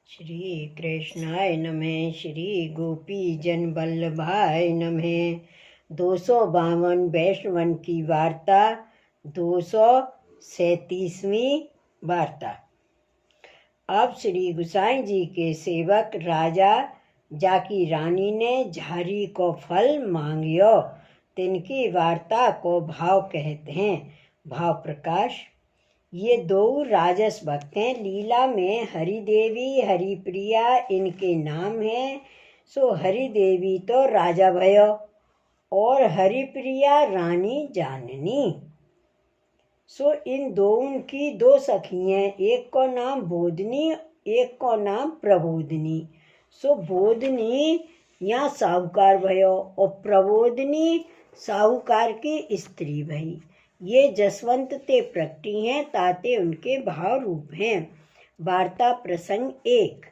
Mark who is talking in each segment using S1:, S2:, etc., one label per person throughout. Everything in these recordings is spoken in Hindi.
S1: श्री कृष्णाय नमः। श्री गोपी जन वल्लभाय नमः। 252 वैष्णवन की वार्ता, 237वीं वार्ता। अब श्री गुसाई जी के सेवक राजा जाकी रानी ने झारी को फल मांगियो, तिनकी वार्ता को भाव कहते हैं। भाव प्रकाश। ये दो राजस भक्त हैं। लीला में हरिदेवी हरिप्रिया इनके नाम हैं। सो हरिदेवी तो राजा भयो और हरिप्रिया रानी जाननी। सो इन दोनों की दो सखी हैं, एक को नाम बोधनी, एक को नाम प्रबोधनी। सो बोधनी यहाँ साहूकार भयो और प्रबोधनी साहूकार की स्त्री भई। ये जसवंत ते प्रकटी हैं, ताते उनके भाव रूप हैं। वार्ता प्रसंग 1।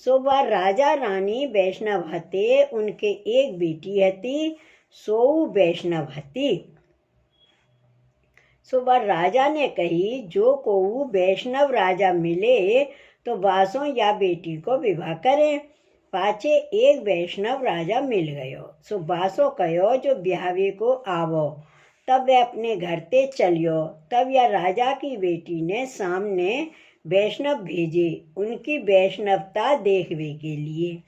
S1: सो वह राजा रानी वैष्णव हते, उनके एक बेटी हती, सो वैष्णव हती। सो वह राजा ने कही, जो को वैष्णव राजा मिले तो वासों या बेटी को विवाह करें। पाछे एक वैष्णव राजा मिल गयो। सो वासो कहो, जो ब्याहवे को आवो। तब वे अपने घर ते चलियो। तब यह राजा की बेटी ने सामने वैष्णव भेजे, उनकी वैष्णवता देखने के लिए।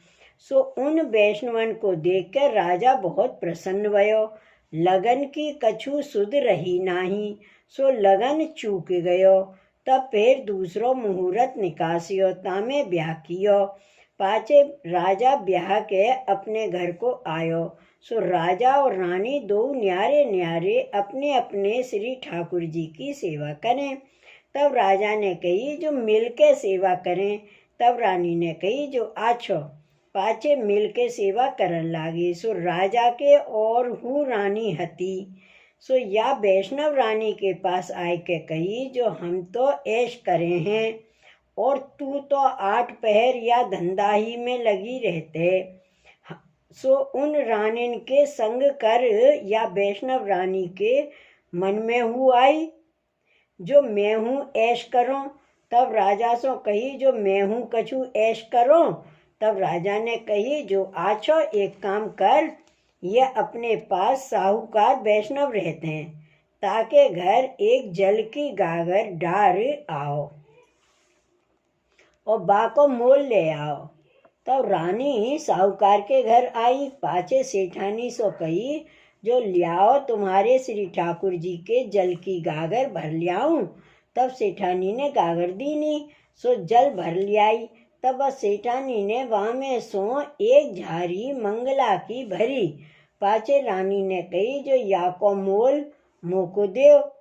S1: सो उन वैष्णवन को देखकर राजा बहुत प्रसन्न भयो। लगन की कछु सुध रही नाही, सो लगन चूक गयो। तब फिर दूसरो मुहूर्त निकासियो, तामे ब्याह कियो। पाछे राजा ब्याह के अपने घर को आयो। सो राजा और रानी दो न्यारे न्यारे अपने अपने श्री ठाकुर जी की सेवा करें। तब राजा ने कही, जो मिल के सेवा करें। तब रानी ने कही, जो आछो। पाछे मिल के सेवा करन लागे। सो राजा के और हूँ रानी हती। सो या वैष्णव रानी के पास आए के कही, जो हम तो ऐश करे हैं और तू तो 8 पहर या धंधा ही में लगी रहते। सो उन रानिन के संग कर या वैष्णव रानी के मन में हुआ आई, जो मैं हूँ ऐश करो। तब राजा सो कही, जो मैं हूँ कछु ऐश करो। तब राजा ने कही, जो आछो एक काम कर, ये अपने पास साहूकार वैष्णव रहते हैं, ताके घर एक जल की गागर डार आओ और बाको मोल ले आओ। तब रानी साहूकार के घर आई। पाछे सेठानी सो कही, जो लियाओ तुम्हारे श्री ठाकुर जी के जल की गागर भर लियाऊं। तब सेठानी ने गागर दीनी। सो जल भर लियाई। तब वह सेठानी ने वहाँ में सो एक झारी मंगला की भरी। पाछे रानी ने कही, जो या को मोल मोको देव।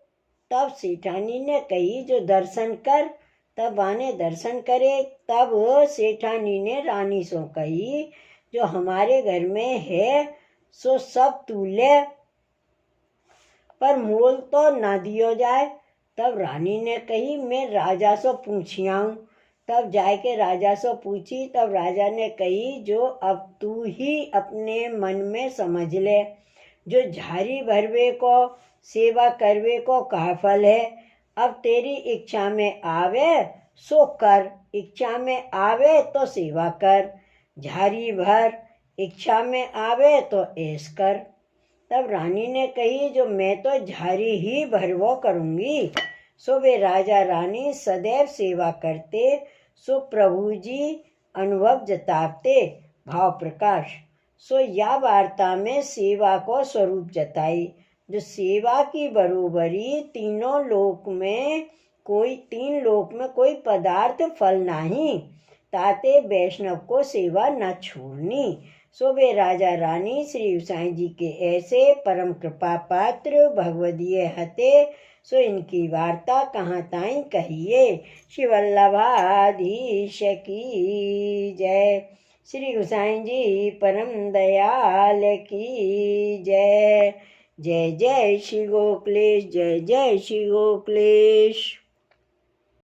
S1: तब सेठानी ने कही, जो दर्शन कर। तब वाने दर्शन करे। तब सेठानी ने रानी सो कही, जो हमारे घर में है सो सब तू ले, पर मोल तो ना दियो जाए। तब रानी ने कही, मैं राजा सो पूछियाऊँ। तब जाए के राजा सो पूछी। तब राजा ने कही, जो अब तू ही अपने मन में समझ ले, जो झारी भरवे को सेवा करवे को का फल है। अब तेरी इच्छा में आवे सो कर, इच्छा में आवे तो सेवा कर। झारी भर, इच्छा में आवे तो ऐश कर। तब रानी ने कही, जो मैं तो झारी ही भरवो करूंगी। सो वे राजा रानी सदैव सेवा करते। सो प्रभु जी अनुभव जताते। भाव प्रकाश। सो या वार्ता में सेवा को स्वरूप जताई, जो सेवा की बरोबरी तीन लोक में कोई पदार्थ फल नहीं, ताते वैष्णव को सेवा न छोड़नी। सो वे राजा रानी श्री गुसाई जी के ऐसे परम कृपा पात्र भगवदीय हते। सो इनकी वार्ता कहाँ ताई कहिए। श्री वल्लभाधीश की जय। श्री गुसाई जी परम दयाल की जय। जय जय श्री गोकुलेश, जय जय श्री गोकुलेश।